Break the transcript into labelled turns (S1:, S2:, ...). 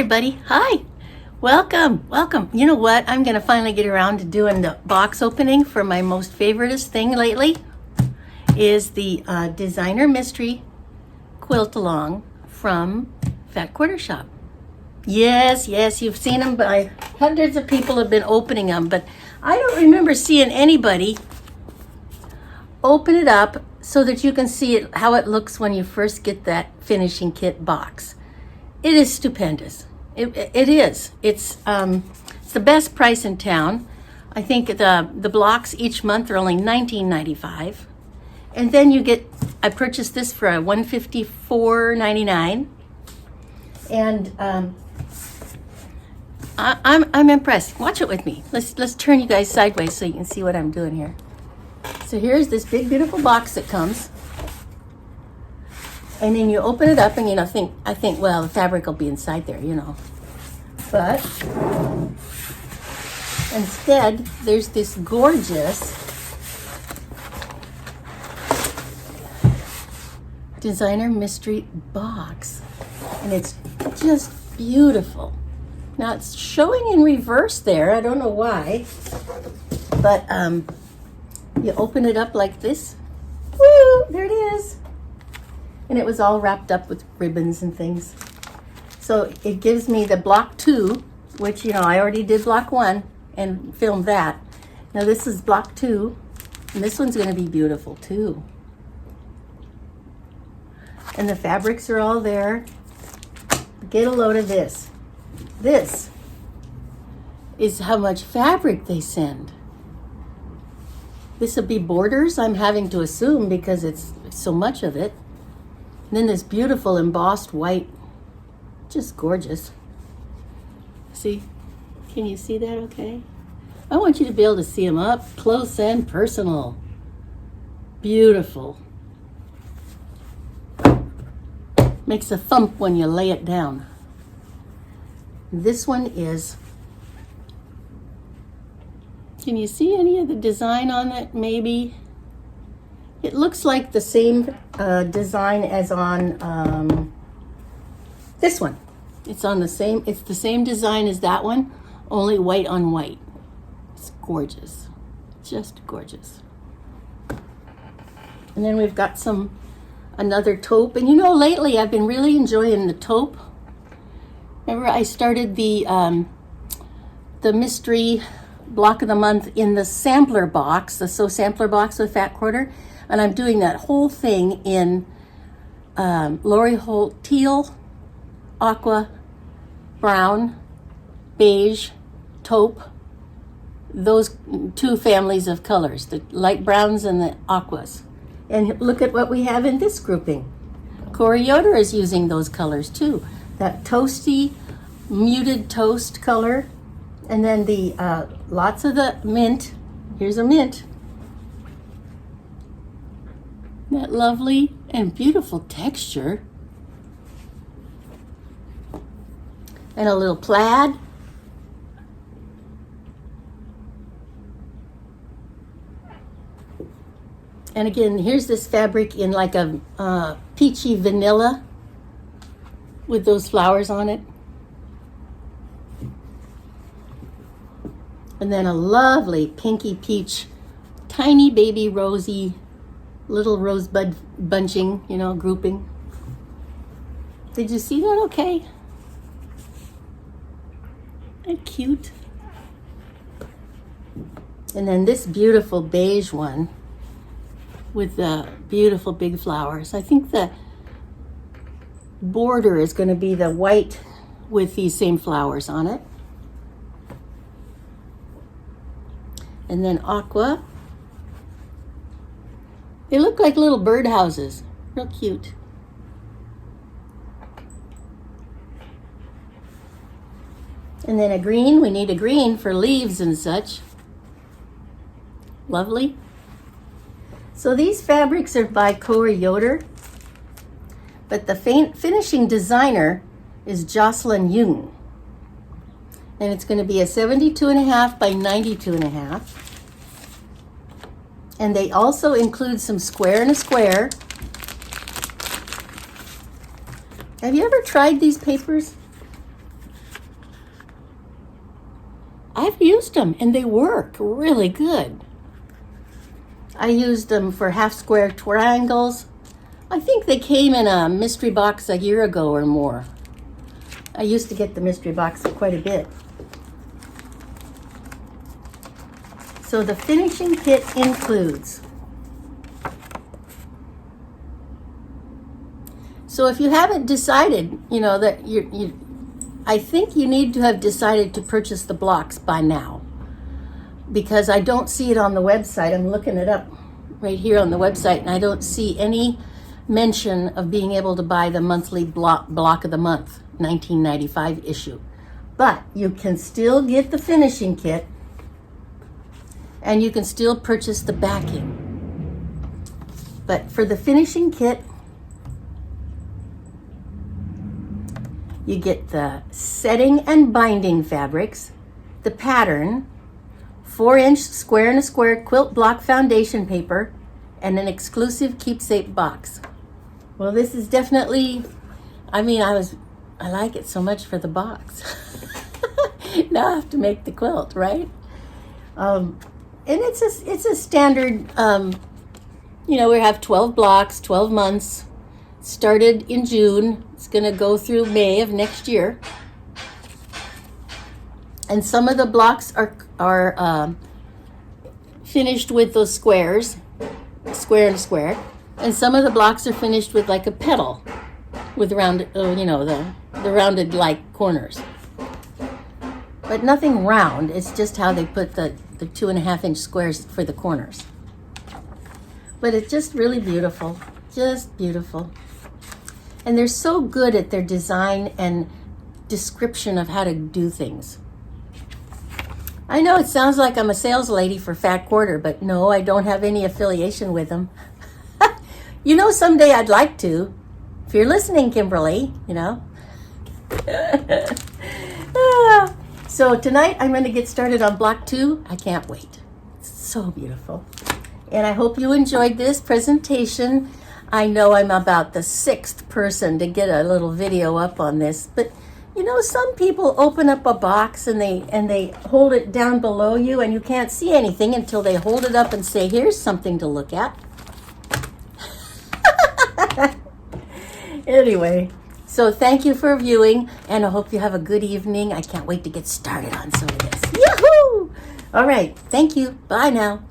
S1: everybody. Hi. Welcome. You know what? I'm going to finally get around to doing the box opening for my most favoriteest thing lately is the Designer Mystery Quilt Along from Fat Quarter Shop. Yes, you've seen them, but hundreds of people have been opening them, but I don't remember seeing anybody open it up so that you can see it, how it looks when you first get that finishing kit box. It is stupendous. It is. It's the best price in town. I think the blocks each month are only $19.95, and then you get. I purchased this for $154.99, and I'm impressed. Watch it with me. Let's turn you guys sideways so you can see what I'm doing here. So here's this big beautiful box that comes. And then you open it up and I think, well, the fabric will be inside there, But instead, there's this gorgeous Designer Mystery box. And it's just beautiful. Now it's showing in reverse there. I don't know why. But you open it up like this. Woo! There it is. And it was all wrapped up with ribbons and things. So it gives me the block 2, which, I already did block 1 and filmed that. Now this is block 2, and this one's going to be beautiful too. And the fabrics are all there. Get a load of this. This is how much fabric they send. This will be borders, I'm having to assume, because it's so much of it. And then this beautiful embossed white, just gorgeous. See, can you see that okay? I want you to be able to see them up close and personal. Beautiful. Makes a thump when you lay it down. This one is, can you see any of the design on it maybe? It looks like the same design as on this one. It's the same design as that one, only white on white. It's gorgeous, just gorgeous. And then we've got another taupe. And lately I've been really enjoying the taupe. Remember I started the mystery block of the month in the sampler box, the So Sampler box with Fat Quarter. And I'm doing that whole thing in Lori Holt teal, aqua, brown, beige, taupe, those 2 families of colors, the light browns and the aquas. And look at what we have in this grouping. Cory Yoder is using those colors too. That toasty, muted toast color. And then the lots of the mint. Here's a mint. That lovely and beautiful texture. And a little plaid. And again, here's this fabric in like a peachy vanilla with those flowers on it. And then a lovely pinky peach, tiny baby rosy, little rosebud bunching, grouping. Did you see that okay? Isn't that cute? And then this beautiful beige one with the beautiful big flowers. I think the border is going to be the white with these same flowers on it. And then aqua. They look like little birdhouses. Real cute. And then a green. We need a green for leaves and such. Lovely. So these fabrics are by Cory Yoder, but the finishing designer is Jocelyn Ueng. And it's going to be a 72.5 by 92.5. And they also include some square and a square. Have you ever tried these papers? I've used them and they work really good. I used them for half square triangles. I think they came in a mystery box a year ago or more. I used to get the mystery box quite a bit. So the finishing kit includes. So if you haven't decided, that I think you need to have decided to purchase the blocks by now, because I don't see it on the website. I'm looking it up right here on the website, and I don't see any mention of being able to buy the monthly block of the month 1995 issue. But you can still get the finishing kit, and you can still purchase the backing. But for the finishing kit, you get the setting and binding fabrics, the pattern, 4-inch square and a square quilt block foundation paper, and an exclusive keepsake box. Well, this is definitely, I like it so much for the box. Now I have to make the quilt, right? And it's a standard, we have 12 blocks, 12 months. Started in June. It's going to go through May of next year. And some of the blocks are finished with those squares, square and square. And some of the blocks are finished with like a petal with rounded, the rounded like corners. But nothing round. It's just how they put the 2.5-inch squares for the corners. But it's just really beautiful. Just beautiful. And they're so good at their design and description of how to do things. I know it sounds like I'm a sales lady for Fat Quarter, but no, I don't have any affiliation with them. Someday I'd like to. If you're listening, Kimberly, So tonight I'm going to get started on block 2. I can't wait. It's so beautiful. And I hope you enjoyed this presentation. I know I'm about the 6th person to get a little video up on this, but some people open up a box and they hold it down below you and you can't see anything until they hold it up and say, here's something to look at. Anyway, so thank you for viewing, and I hope you have a good evening. I can't wait to get started on some of this. Yahoo! All right, thank you. Bye now.